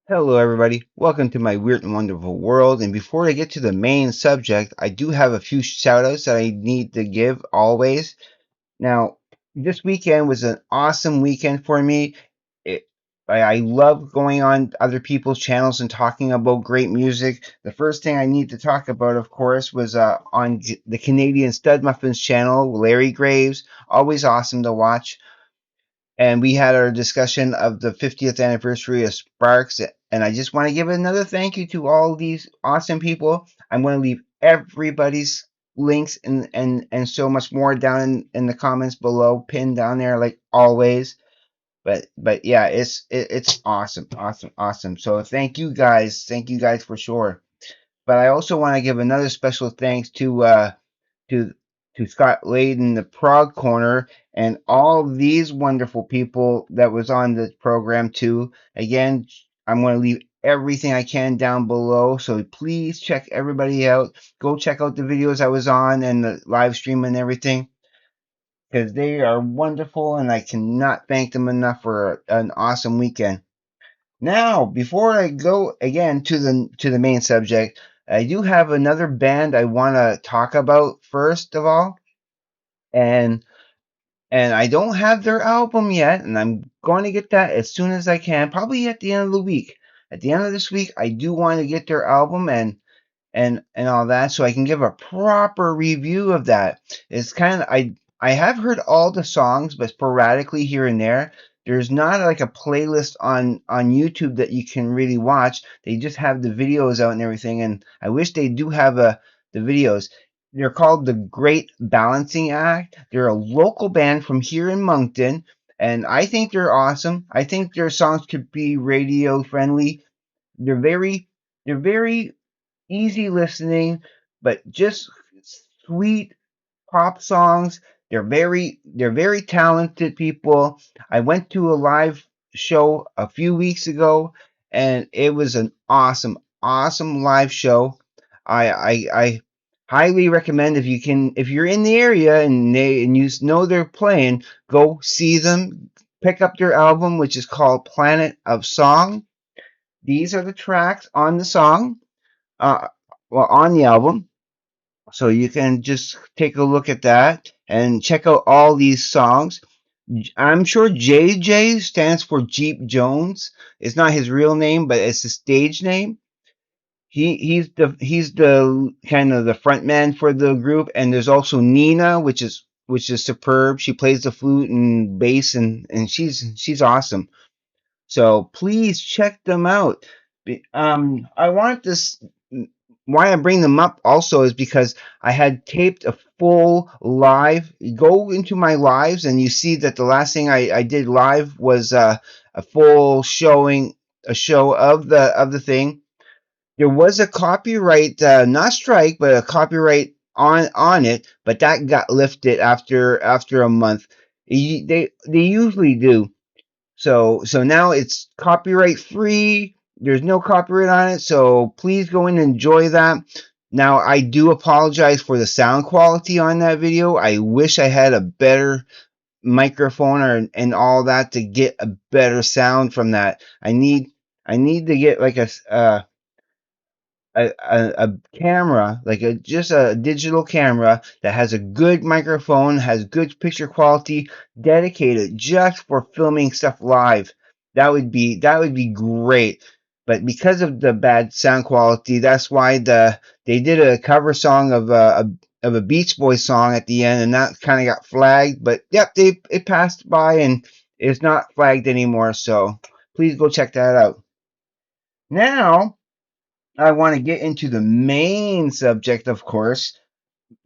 Hello, everybody. Welcome to my weird and wonderful world. And before I get to the main subject, I do have a few shout outs that I need to give always. Now, this weekend was an awesome weekend for me. I love going on other people's channels and talking about great music. The first thing I need to talk about, of course, was on the Canadian Stud Muffins channel, Larry Graves. Always awesome to watch, and we had our discussion of the 50th anniversary of Sparks. And I just want to give another thank you to all these awesome people. I'm going to leave everybody's links and so much more down in the comments below, pinned down there like always. But yeah, it's awesome, awesome, awesome. So thank you guys for sure. But I also want to give another special thanks to to Scott Layden, the Prague Corner, and all these wonderful people that was on the program too. Again, I'm going to leave everything I can down below, so please check everybody out. Go check out the videos I was on and the live stream and everything, because they are wonderful, and I cannot thank them enough for an awesome weekend. Now, before I go again to the main subject, I do have another band I want to talk about first of all, and I don't have their album yet, and I'm going to get that as soon as I can, probably at the end of the week. At the end of this week, I do want to get their album and all that, so I can give a proper review of that. It's kind of I have heard all the songs, but sporadically here and there. There's not like a playlist on YouTube that you can really watch. They just have the videos out and everything, and I wish they do have the videos. They're called the Great Balancing Act. They're a local band from here in Moncton, and I think they're awesome. I think their songs could be radio friendly. They're very easy listening, but just sweet pop songs. They're very talented people. I went to a live show a few weeks ago, and it was an awesome live show. I highly recommend, if you're in the area and you know they're playing, go see them. Pick up their album, which is called Planet of Song. These are the tracks on the song, uh, well, on the album. So you can just take a look at that and check out all these songs. I'm sure JJ stands for Jeep Jones. It's not his real name, but it's his stage name. He's the kind of the front man for the group, and there's also Nina, which is superb. She plays the flute and bass, and she's awesome. So please check them out. I want this. Why I bring them up also is because I had taped a full live. Go into my lives, and you see that the last thing I did live was a full showing, a show of the thing. There was a copyright, not strike, but a copyright on it, but that got lifted after a month. They usually do. So now it's copyright free. There's no copyright on it, so please go and enjoy that. Now I do apologize for the sound quality on that video. I wish I had a better microphone and all that to get a better sound from that. I need to get like a camera, like just a digital camera that has a good microphone, has good picture quality, dedicated just for filming stuff live. That would be great. But because of the bad sound quality, that's why they did a cover song of a Beach Boys song at the end, and that kind of got flagged. But yep, it passed by and it's not flagged anymore. So please go check that out. Now I want to get into the main subject, of course,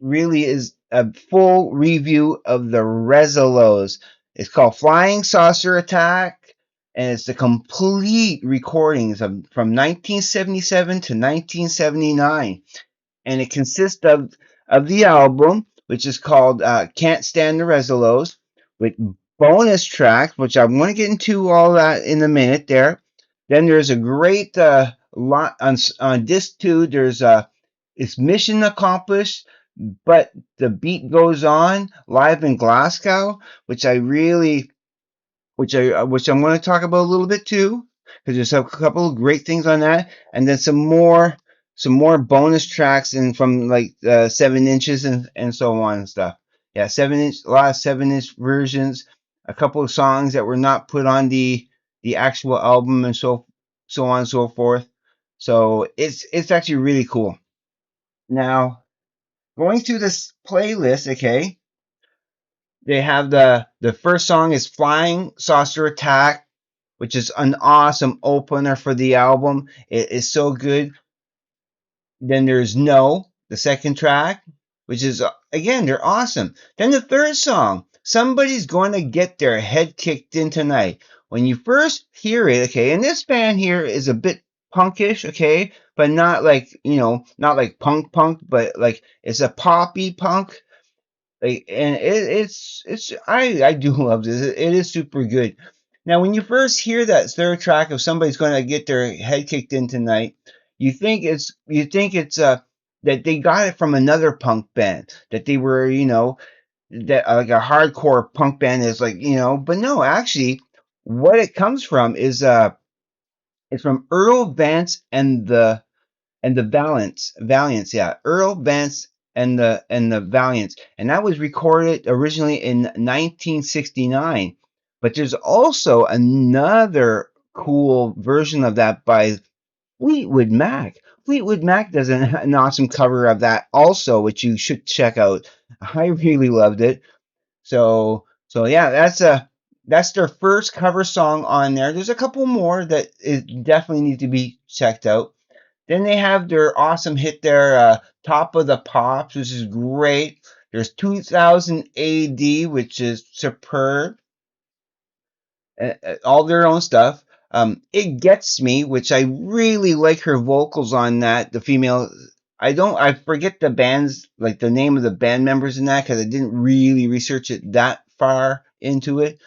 really is a full review of the Rezillos. It's called Flying Saucer Attack, and it's the complete recordings from 1977 to 1979. And it consists of the album, which is called Can't Stand the Rezillos, with bonus tracks, which I'm going to get into all that in a minute there. Then there's a great lot on disc two. There's it's mission accomplished, but the beat goes on live in Glasgow, which I'm going to talk about a little bit too. because there's a couple of great things on that, and then some more bonus tracks and from like 7 inches and so on and stuff. Yeah, 7 inch, a lot of 7 inch versions, a couple of songs that were not put on the actual album and so on and so forth. So it's actually really cool. Now going through this playlist, okay, they have the first song is Flying Saucer Attack, which is an awesome opener for the album. It is so good. Then there's No, the second track, which is again they're awesome. Then the third song, Somebody's Going to Get Their Head Kicked In Tonight. When you first hear it, okay, and this band here is a bit punkish, okay, but not like not like punk, but like it's a poppy punk. Like, and it's I do love this. It is super good. Now, when you first hear that third track of Somebody's Going to Get Their Head Kicked In Tonight, you think it's that they got it from another punk band, that they were that like a hardcore punk band is like but no, actually, what it comes from is it's from Earl Vance and the Valiants, yeah, Earl Vance and the Valiants, and that was recorded originally in 1969. But there's also another cool version of that by Fleetwood Mac. Fleetwood Mac does an awesome cover of that also, which you should check out. I really loved it. So yeah, that's their first cover song on there. There's a couple more that definitely need to be checked out. Then they have their awesome hit there, Top of the Pops, which is great. There's 2000 AD, which is superb. All their own stuff. It Gets Me, which I really like her vocals on that. The female, I forget the band's, like the name of the band members in that because I didn't really research it that far into it.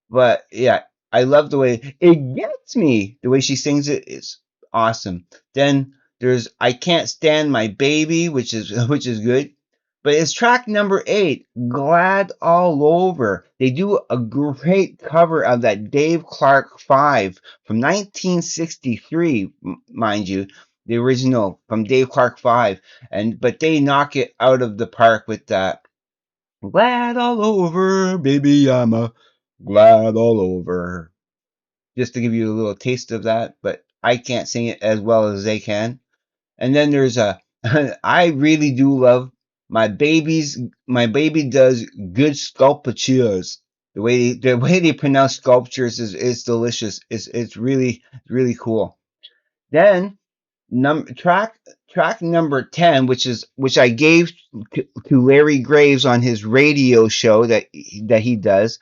But yeah, I love the way it gets me. The way she sings it is awesome. Then there's I Can't Stand My Baby, which is which is good. But it's track number 8, Glad All Over. They do a great cover of that Dave Clark 5 from 1963, mind you, the original from Dave Clark 5. But they knock it out of the park with that. Glad all over, baby, I'm a glad all over. Just to give you a little taste of that, but I can't sing it as well as they can. And then there's I really do love my baby does good sculptures. The way they pronounce sculptures is delicious. It's really cool. Then track number 10, which I gave to Larry Graves on his radio show that he does,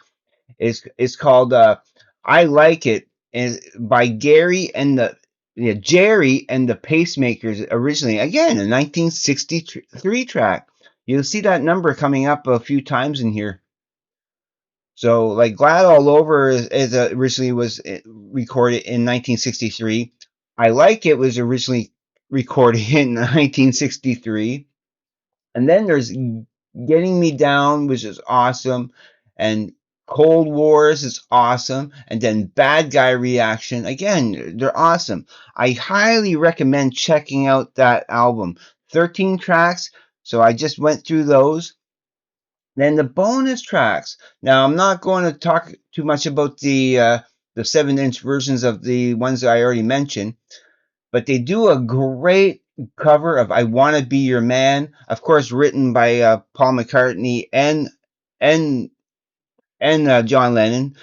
is called I Like It, and by Jerry and the Pacemakers, originally, again, a 1963 track. You'll see that number coming up a few times in here. So, like, Glad All Over originally was recorded in 1963. I Like It was originally recorded in 1963. And then there's Getting Me Down, which is awesome. And Cold Wars is awesome. And then Bad Guy Reaction. Again, they're awesome. I highly recommend checking out that album. 13 tracks. So I just went through those. Then the bonus tracks. Now I'm not going to talk too much about the 7-inch versions of the ones that I already mentioned, but they do a great cover of "I Want to Be Your Man," of course, written by Paul McCartney and John Lennon,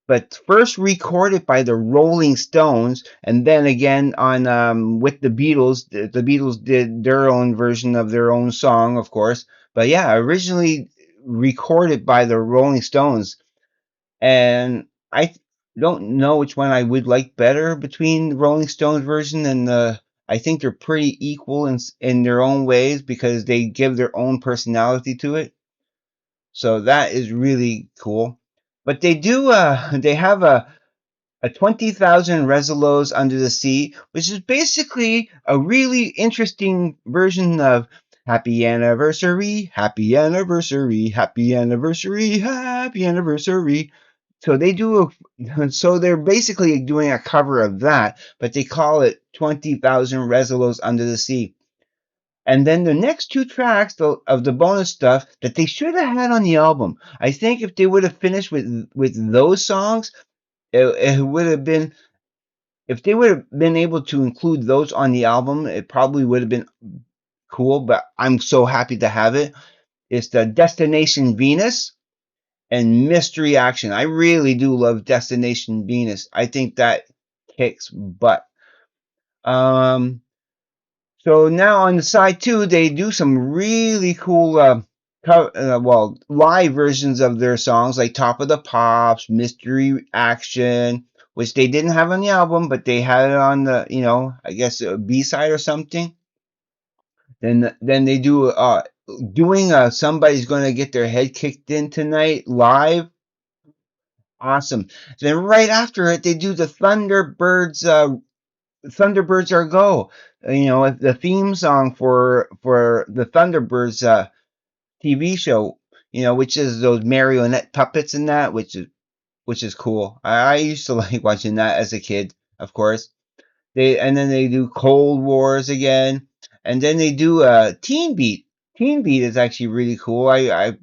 but first recorded by the Rolling Stones, and then again on with the Beatles. The Beatles did their own version of their own song, of course, but yeah, originally recorded by the Rolling Stones. And don't know which one I would like better between the Rolling Stones version and the. I think they're pretty equal in their own ways because they give their own personality to it. So that is really cool. But they have a 20,000 Rezillos Under the Sea, which is basically a really interesting version of Happy Anniversary, Happy Anniversary, Happy Anniversary, Happy Anniversary. So they do so they're basically doing a cover of that, but they call it 20,000 Rezillos Under the Sea. And then the next two tracks of the bonus stuff that they should have had on the album. I think if they would have finished with those songs, it would have been, if they would have been able to include those on the album, it probably would have been cool. But I'm so happy to have it. It's the Destination Venus and Mystery Action. I really do love Destination Venus. I think that kicks butt. Um, so now on the side two, they do some really cool, live versions of their songs, like Top of the Pops, Mystery Action, which they didn't have on the album, but they had it on the, I guess a B side or something. Then they do doing Somebody's Gonna Get Their Head Kicked In Tonight live. Awesome. Then right after it, they do the Thunderbirds. Thunderbirds Are Go. The theme song for the Thunderbirds TV show. Which is those marionette puppets and that, which is cool. I used to like watching that as a kid, of course. Then they do Cold Wars again, and then they do Teen Beat. Teen Beat is actually really cool. I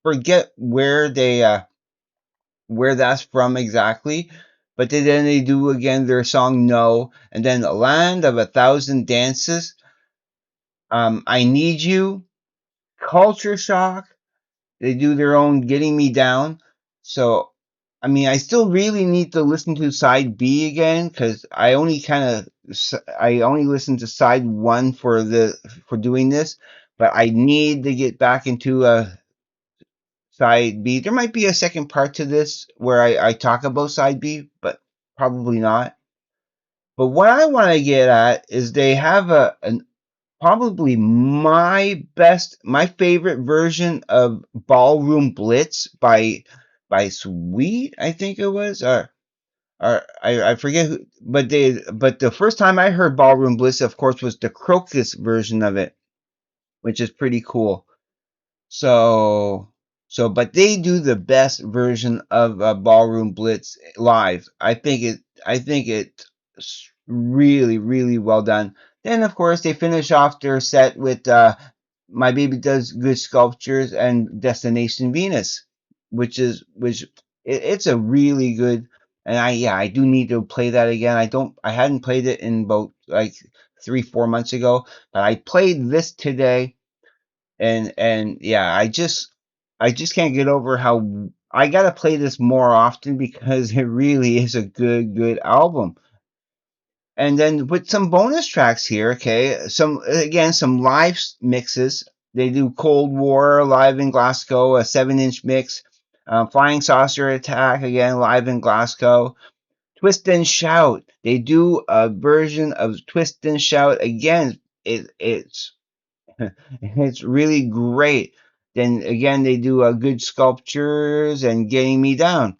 forget where that's from exactly. But then they do again their song No, and then Land of a Thousand Dances, I Need You, Culture Shock. They do their own Getting Me Down. So, I mean, I still really need to listen to side B again because I only listened to side one for doing this, but I need to get back into side B. There might be a second part to this where I talk about side B, but probably not. But what I want to get at is they have an probably my favorite version of Ballroom Blitz by Sweet, I think it was, or I forget who, but the first time I heard Ballroom Blitz, of course, was the Crocus version of it, which is pretty cool. So, but they do the best version of Ballroom Blitz live. I think it's really, really well done. Then, of course, they finish off their set with "My Baby Does Good Sculptures" and "Destination Venus," it's a really good. And I do need to play that again. I hadn't played it in about like 3 4 months ago, but I played this today, and yeah, I just can't get over how I gotta play this more often because it really is a good album. And then with some bonus tracks here, okay, some live mixes. They do Cold War live in Glasgow, a 7-inch mix. Flying Saucer Attack again live in Glasgow. Twist and Shout. They do a version of Twist and Shout again. It's it's really great. Then again, they do Good Sculptures and Getting Me Down.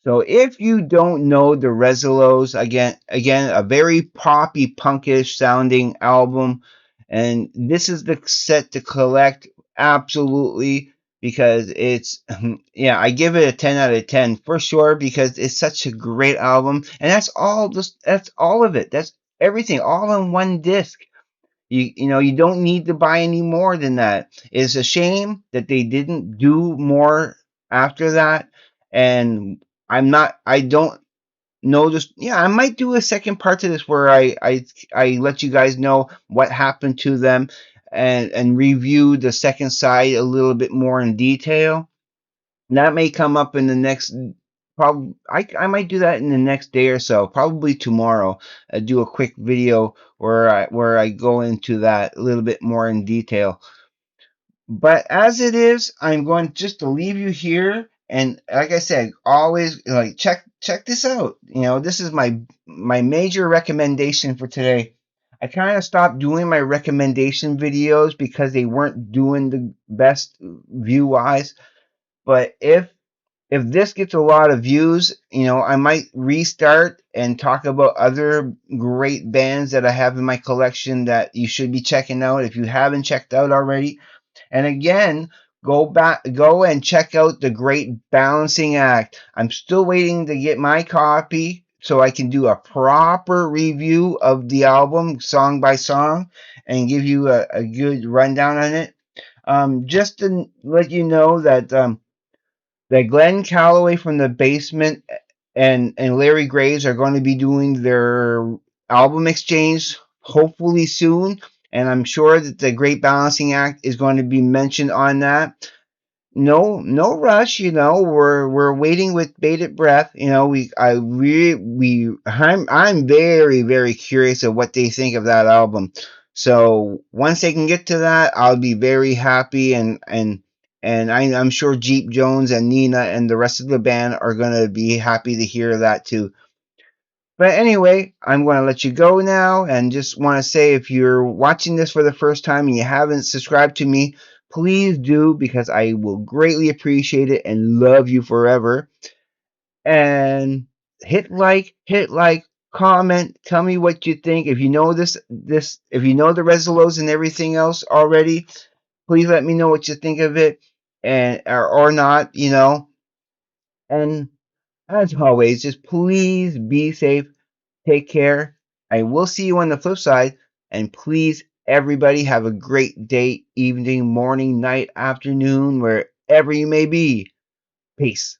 So if you don't know the Rezillos, again, a very poppy, punkish sounding album, and this is the set to collect absolutely because it's yeah, I give it a 10 out of 10 for sure because it's such a great album, and that's all of it. That's everything, all in one disc. You don't need to buy any more than that. It's a shame that they didn't do more after that. And I don't know this. Yeah, I might do a second part to this where I let you guys know what happened to them and review the second side a little bit more in detail. That may come up in the next. Probably, I might do that in the next day or so. Probably tomorrow. Do a quick video where I go into that a little bit more in detail. But as it is, I'm going just to leave you here. And like I said, always like check this out. This is my major recommendation for today. I kind of stopped doing my recommendation videos because they weren't doing the best view wise. But if this gets a lot of views, I might restart and talk about other great bands that I have in my collection that you should be checking out if you haven't checked out already. And again, Go and check out The Great Balancing Act. I'm still waiting to get my copy so I can do a proper review of the album song by song and give you a good rundown on it. Just to let you know that Glenn Calloway from the Basement and Larry Graves are going to be doing their album exchange hopefully soon, and I'm sure that the Great Balancing Act is going to be mentioned on that. No rush, we're waiting with bated breath. I'm very, very curious of what they think of that album. So once they can get to that, I'll be very happy, and I'm sure Jeep Jones and Nina and the rest of the band are gonna be happy to hear that too. But anyway, I'm going to let you go now and just want to say, if you're watching this for the first time and you haven't subscribed to me, please do, because I will greatly appreciate it and love you forever. And hit like, comment, tell me what you think. If you know if you know the Rezillos and everything else already, please let me know what you think of it, and or not. And as always, just please be safe. Take care. I will see you on the flip side. And please, everybody, have a great day, evening, morning, night, afternoon, wherever you may be. Peace.